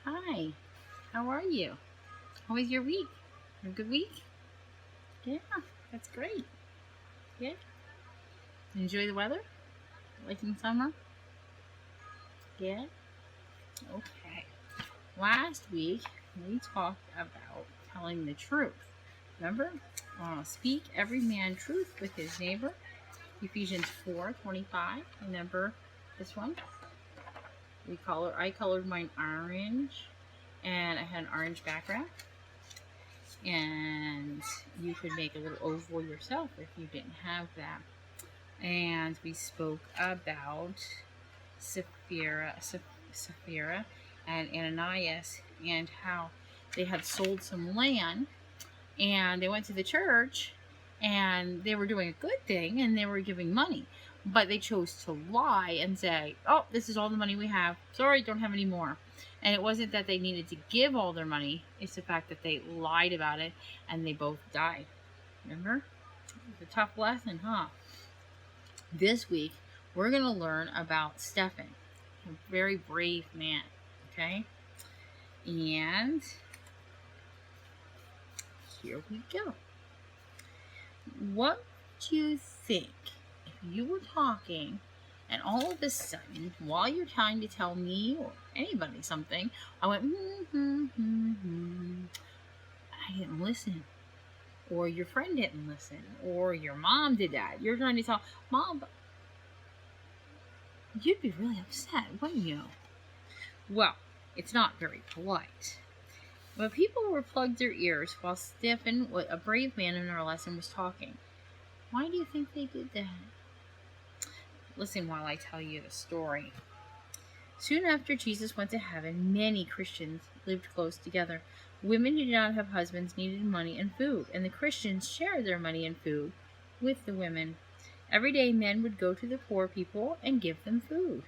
Hi, how are you? How was your week? A good week? Yeah, that's great. Yeah. Enjoy the weather? Like in summer? Yeah. Okay. Last week we talked about telling the truth. Remember? Speak every man truth with his neighbor. Ephesians 4:25. Remember this one? I colored mine orange, and I had an orange background. And you could make a little oval yourself if you didn't have that. And we spoke about Sapphira and Ananias, and how they had sold some land, and they went to the church, and they were doing a good thing, and they were giving money, but they chose to lie and say, oh, this is all the money we have, sorry, don't have any more. And it wasn't that they needed to give all their money, it's the fact that they lied about it, and they both died. Remember? It was a tough lesson, huh? This week, we're going to learn about Stephen, a very brave man, okay? And here we go. What do you think if you were talking and all of a sudden, while you're trying to tell me or anybody something, I went, I didn't listen. Or your friend didn't listen. Or your mom did that. You're trying to tell mom, you'd be really upset, wouldn't you? Well, it's not very polite. But people were plugged their ears while Stephen, a brave man in our lesson, was talking. Why do you think they did that? Listen while I tell you the story. Soon after Jesus went to heaven, many Christians lived close together. Women who did not have husbands needed money and food, and the Christians shared their money and food with the women. Every day, men would go to the poor people and give them food.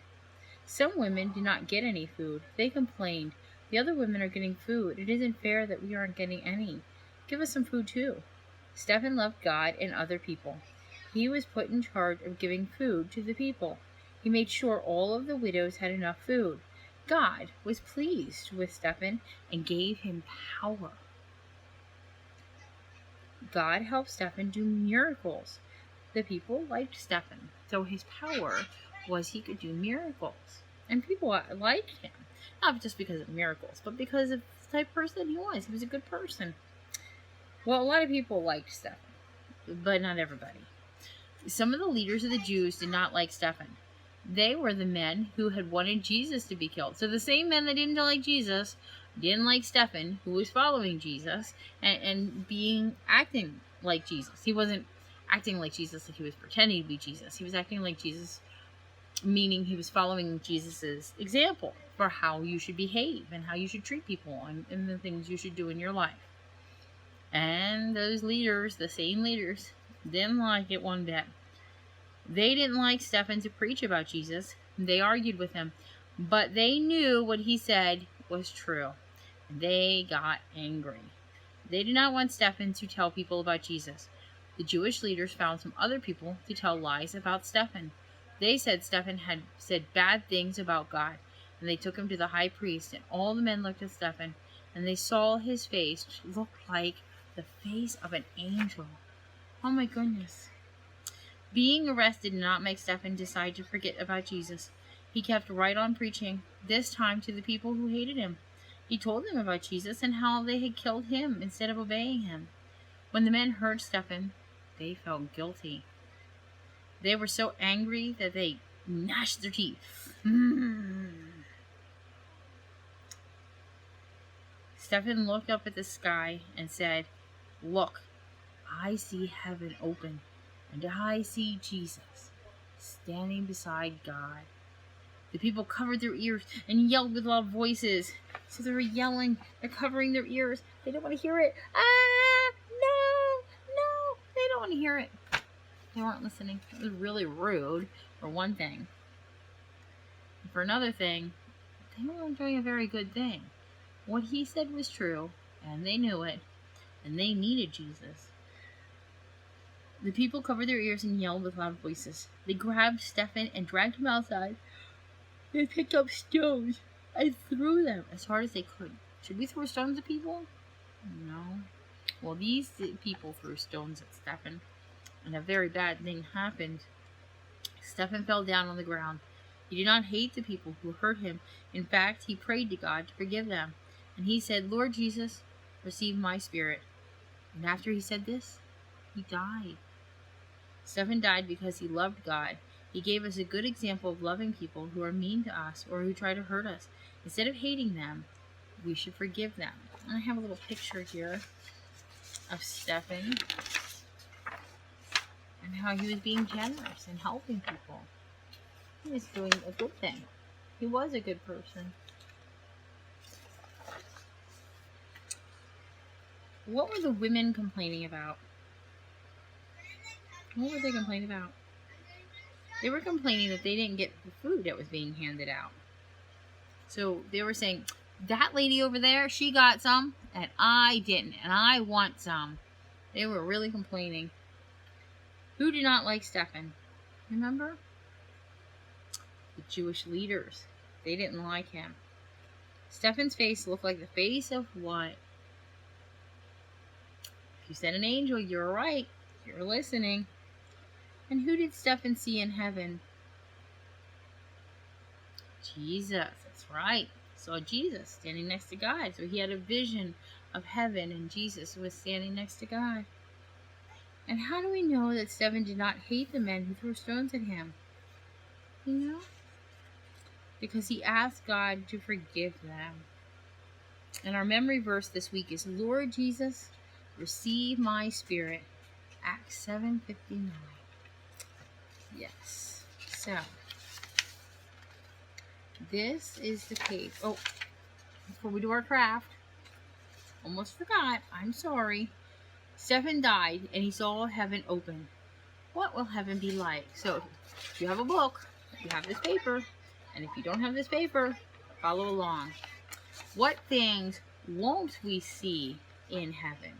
Some women did not get any food. They complained, the other women are getting food. It isn't fair that we aren't getting any. Give us some food too. Stephen loved God and other people. He was put in charge of giving food to the people. He made sure all of the widows had enough food. God was pleased with Stephen and gave him power. God helped Stephen do miracles. The people liked Stephen, so his power was he could do miracles. And people liked him, not just because of miracles, but because of the type of person he was. He was a good person. Well, a lot of people liked Stephen, but not everybody. Some of the leaders of the Jews did not like Stephen. They were the men who had wanted Jesus to be killed. So the same men that didn't like Jesus didn't like Stephen, who was following Jesus and acting like Jesus. He wasn't acting like Jesus, like he was pretending to be Jesus. He was acting like Jesus, meaning he was following Jesus's example for how you should behave and how you should treat people and the things you should do in your life. And those leaders, the same leaders, didn't like it one bit. They didn't like Stephen to preach about Jesus. They argued with him, but they knew what he said was true. They got angry. They did not want Stephen to tell people about Jesus. The Jewish leaders found some other people to tell lies about Stephen. They said Stephen had said bad things about God, and they took him to the high priest, and all the men looked at Stephen, and they saw his face look like the face of an angel. Oh my goodness. Being arrested did not make Stephen decide to forget about Jesus. He kept right on preaching, this time to the people who hated him. He told them about Jesus and how they had killed him instead of obeying him. When the men heard Stephen, they felt guilty. They were so angry that they gnashed their teeth. Stephen looked up at the sky and said, "Look, I see heaven open, and I see Jesus standing beside God." The people covered their ears and yelled with loud voices. So they were yelling, they're covering their ears. They don't want to hear it. No, they don't want to hear it. They weren't listening. It was really rude, for one thing. And for another thing, they weren't doing a very good thing. What he said was true, and they knew it, and they needed Jesus. The people covered their ears and yelled with loud voices. They grabbed Stephen and dragged him outside. They picked up stones and threw them as hard as they could. Should we throw stones at people? No. Well, these people threw stones at Stephen, and a very bad thing happened. Stephen fell down on the ground. He did not hate the people who hurt him. In fact, he prayed to God to forgive them. And he said, Lord Jesus, receive my spirit. And after he said this, he died. Stephen died because he loved God. He gave us a good example of loving people who are mean to us or who try to hurt us. Instead of hating them, we should forgive them. And I have a little picture here of Stephen and how he was being generous and helping people. He was doing a good thing. He was a good person. What were the women complaining about? What were they complaining about? They were complaining that they didn't get the food that was being handed out. So they were saying, that lady over there, she got some, and I didn't, and I want some. They were really complaining. Who did not like Stephen? Remember? The Jewish leaders. They didn't like him. Stephen's face looked like the face of what? If you said an angel, you're right. You're listening. And who did Stephen see in heaven? Jesus. That's right. He saw Jesus standing next to God. So he had a vision of heaven, and Jesus was standing next to God. And how do we know that Stephen did not hate the men who threw stones at him? You know? Because he asked God to forgive them. And our memory verse this week is, Lord Jesus, receive my spirit. Acts 7:59. Yes. So, this is the page. Oh, before we do our craft, almost forgot. I'm sorry. Stephen died, and he saw heaven open. What will heaven be like? So, if you have a book, you have this paper, and if you don't have this paper, follow along. What things won't we see in heaven?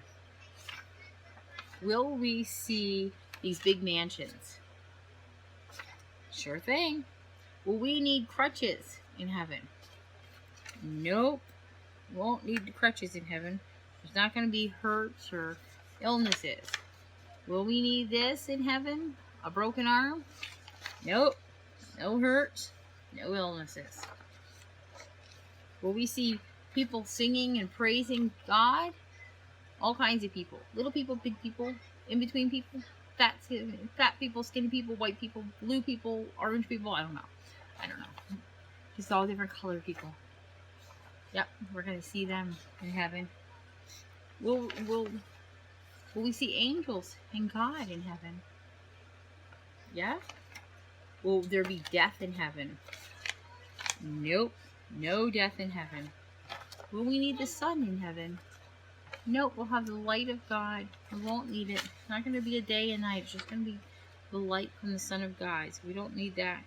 Will we see these big mansions? Sure thing. Will we need crutches in heaven? Nope. Won't need the crutches in heaven. There's not going to be hurts or illnesses. Will we need this in heaven? A broken arm? Nope. No hurts. No illnesses. Will we see people singing and praising God? All kinds of people. Little people, big people, in between people, fat people, skinny people, white people, blue people, orange people. I don't know. Just all different colored people. Yep, we're going to see them in heaven. Will we see angels and God in heaven? Yeah? Will there be death in heaven? Nope. No death in heaven. Will we need the sun in heaven? Nope. We'll have the light of God. We won't need it. It's not going to be a day and night. It's just going to be the light from the Son of God. So we don't need that.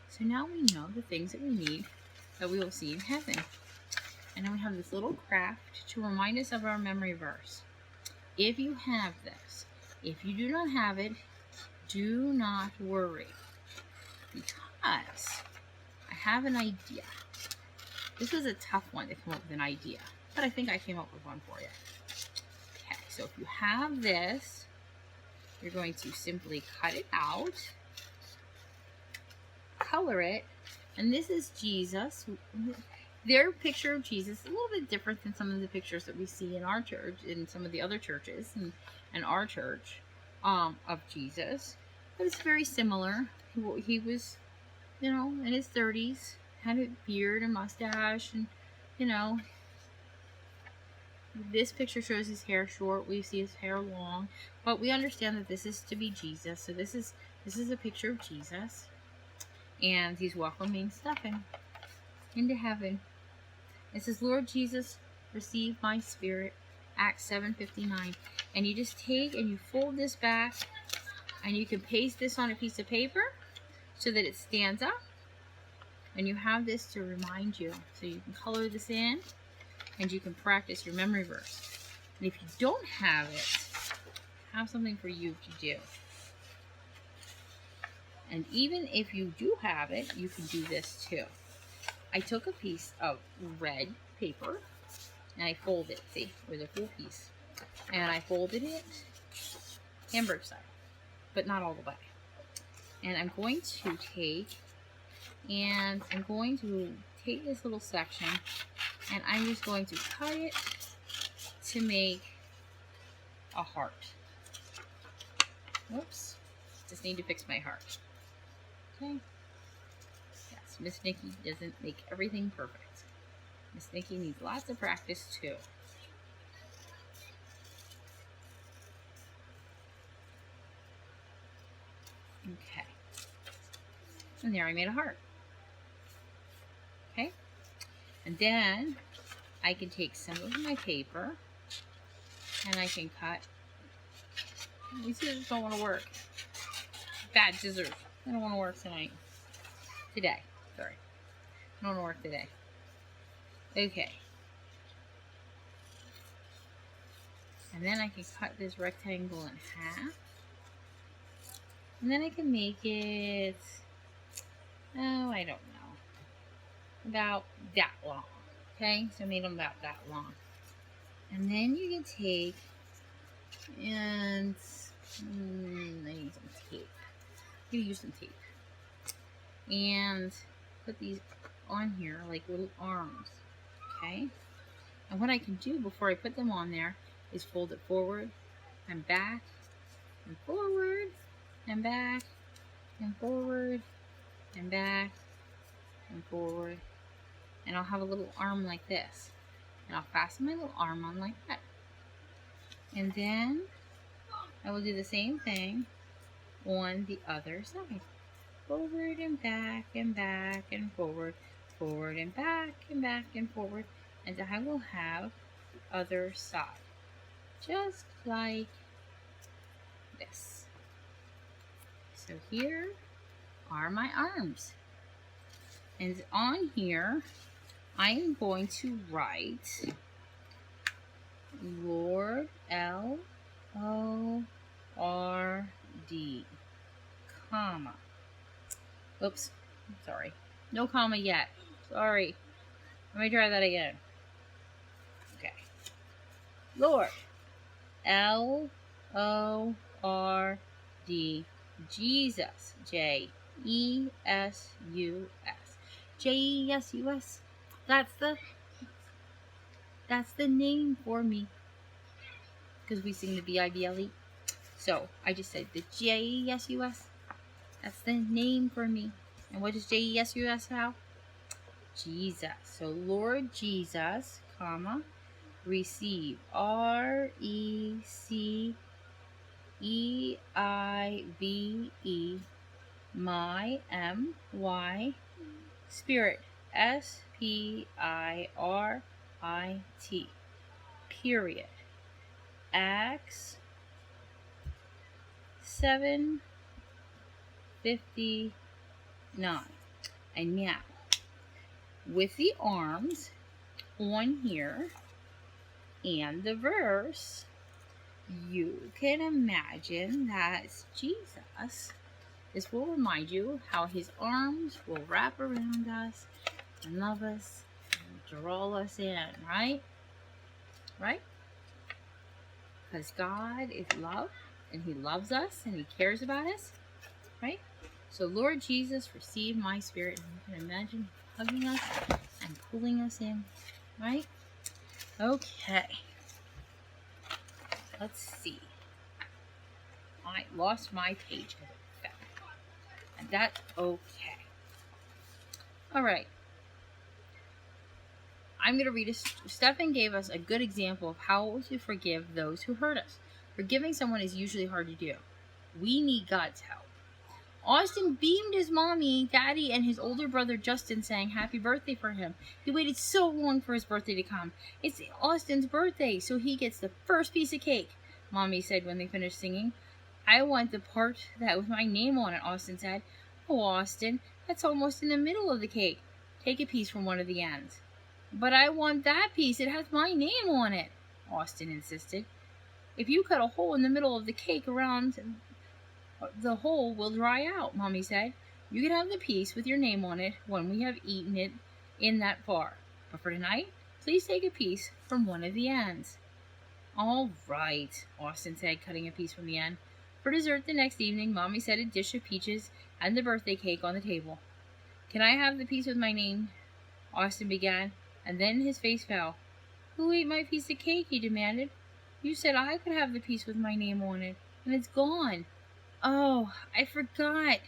So now we know the things that we need that we will see in heaven. And then we have this little craft to remind us of our memory verse. If you have this, if you do not have it, do not worry. Because I have an idea. This was a tough one to come up with an idea, but I think I came up with one for you. Okay, so if you have this, you're going to simply cut it out, color it, and this is Jesus. Their picture of Jesus is a little bit different than some of the pictures that we see in our church, in some of the other churches, and our church of Jesus. But it's very similar. He was, in his 30s, had a beard and mustache, and, this picture shows his hair short. We see his hair long, but we understand that this is to be Jesus. So this is a picture of Jesus, and he's welcoming Stephen into heaven. It says, Lord Jesus, receive my spirit. Acts 7:59. And you just take and you fold this back, and you can paste this on a piece of paper so that it stands up. And you have this to remind you. So you can color this in, and you can practice your memory verse. And if you don't have it, I have something for you to do. And even if you do have it, you can do this too. I took a piece of red paper and I folded it, see, with a full piece. And I folded it hamburger style, but not all the way. And I'm going to take this little section and I'm just going to cut it to make a heart. Whoops. Just need to fix my heart. Okay. Yes, Miss Nikki doesn't make everything perfect. Miss Nikki needs lots of practice too. Okay. And there I made a heart. Okay. And then I can take some of my paper and I can cut. These scissors don't want to work. Bad scissors. They don't want to work tonight. Today. Sorry. I don't want to work today. Okay. And then I can cut this rectangle in half. And then I can make it, oh, I don't know, about that long. Okay, so I made them about that long. And then you can take, and I need some tape. I'm gonna use some tape. And put these on here like little arms. Okay? And what I can do before I put them on there is fold it forward and back and forward and back and forward and back and forward. And I'll have a little arm like this. And I'll fasten my little arm on like that. And then I will do the same thing on the other side. Forward and back and forward, forward and back and forward. And I will have the other side. Just like this. So here are my arms. And on here, I am going to write Lord, L-O-R-D, comma. Oops, sorry. No comma yet. Sorry. Let me try that again. Okay. Lord, L-O-R-D, Jesus, J-E-S-U-S. J-E-S-U-S. That's the name for me. Because we sing the B-I-B-L-E. So, I just said the J-E-S-U-S. That's the name for me. And what does J-E-S-U-S have? Jesus. So, Lord Jesus, comma, receive. R-E-C-E-I-V-E, my, M-Y, Spirit, S-P-I-R-I-T, period. Acts 7:59. And now, with the arms on here and the verse, you can imagine that Jesus. This will remind you how his arms will wrap around us and love us and draw us in, right? Right? Because God is love and he loves us and he cares about us, right? So Lord Jesus, receive my spirit. And you can imagine hugging us and pulling us in, right? Okay. Let's see. I lost my page. And that's okay. Alright. I'm going to read Stephen gave us a good example of how to forgive those who hurt us. Forgiving someone is usually hard to do. We need God's help. Austin beamed his mommy, daddy, and his older brother Justin, saying happy birthday for him. He waited so long for his birthday to come. It's Austin's birthday, so he gets the first piece of cake, Mommy said when they finished singing. I want the part that with my name on it, Austin said. Oh, Austin, that's almost in the middle of the cake. Take a piece from one of the ends. But I want that piece. It has my name on it, Austin insisted. If you cut a hole in the middle of the cake around, the hole will dry out, Mommy said. You can have the piece with your name on it when we have eaten it in that far. But for tonight, please take a piece from one of the ends. All right, Austin said, cutting a piece from the end. For dessert the next evening, Mommy set a dish of peaches and the birthday cake on the table. Can I have the piece with my name? Austin began, and then his face fell. Who ate my piece of cake? He demanded. You said I could have the piece with my name on it, and it's gone. Oh, I forgot,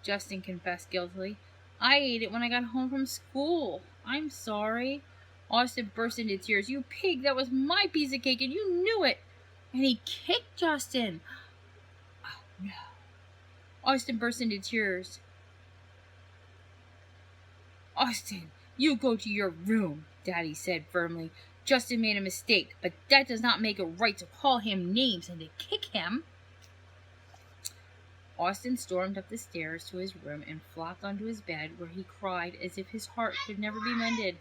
Justin confessed guiltily. I ate it when I got home from school. I'm sorry. Austin burst into tears. You pig, that was my piece of cake, and you knew it. And he kicked Justin. Oh, no. Austin burst into tears. Austin, you go to your room, Daddy said firmly. Justin made a mistake, but that does not make it right to call him names and to kick him. Austin stormed up the stairs to his room and flopped onto his bed, where he cried as if his heart could never be mended.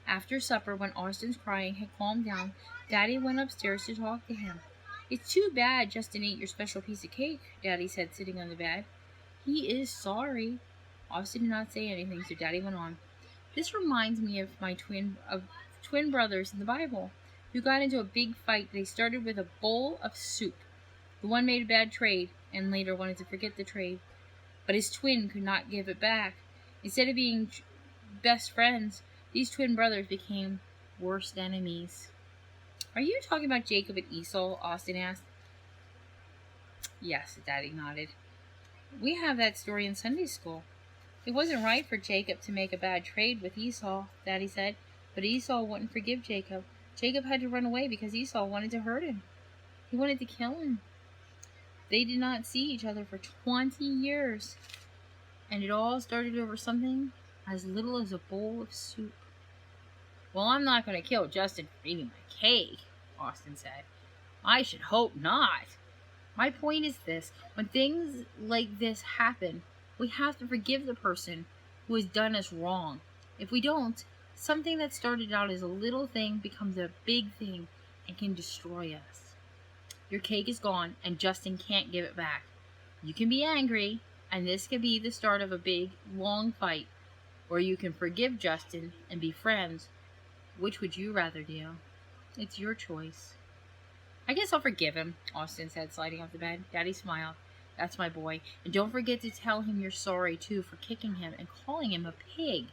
After supper, when Austin's crying had calmed down, Daddy went upstairs to talk to him. It's too bad Justin ate your special piece of cake, Daddy said, sitting on the bed. He is sorry. Austin did not say anything, so Daddy went on. This reminds me of my twin brothers in the Bible, who got into a big fight. They started with a bowl of soup. The one made a bad trade, and later wanted to forget the trade. But his twin could not give it back. Instead of being best friends, these twin brothers became worst enemies. Are you talking about Jacob and Esau? Austin asked. Yes, Daddy nodded. We have that story in Sunday school. It wasn't right for Jacob to make a bad trade with Esau, Daddy said, but Esau wouldn't forgive Jacob. Jacob had to run away because Esau wanted to hurt him. He wanted to kill him. They did not see each other for 20 years, and it all started over something as little as a bowl of soup. Well, I'm not going to kill Justin for eating my cake, Austin said. I should hope not. My point is this. When things like this happen, we have to forgive the person who has done us wrong. If we don't, something that started out as a little thing becomes a big thing and can destroy us. Your cake is gone, and Justin can't give it back. You can be angry, and this could be the start of a big, long fight. Or you can forgive Justin and be friends. Which would you rather do? It's your choice. I guess I'll forgive him, Austin said, sliding off the bed. Daddy smiled. That's my boy. And don't forget to tell him you're sorry, too, for kicking him and calling him a pig.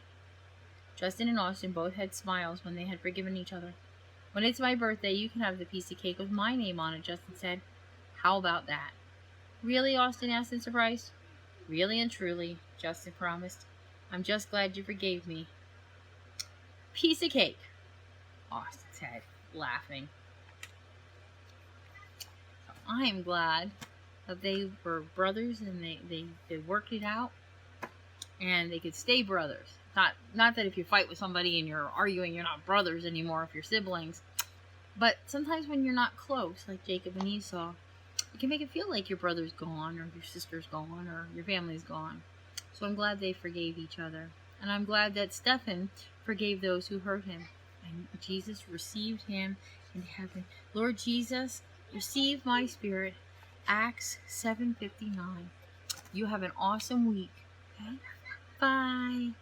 Justin and Austin both had smiles when they had forgiven each other. When it's my birthday, you can have the piece of cake with my name on it, Justin said. How about that? Really? Austin asked in surprise. Really and truly, Justin promised. I'm just glad you forgave me. Piece of cake, Austin said, laughing. I am glad that they were brothers and they worked it out and they could stay brothers. Not that if you fight with somebody and you're arguing, you're not brothers anymore if you're siblings. But sometimes when you're not close, like Jacob and Esau, it can make it feel like your brother's gone or your sister's gone or your family's gone. So I'm glad they forgave each other. And I'm glad that Stephen forgave those who hurt him. And Jesus received him in heaven. Lord Jesus, receive my spirit. Acts 7:59. You have an awesome week. Okay? Bye.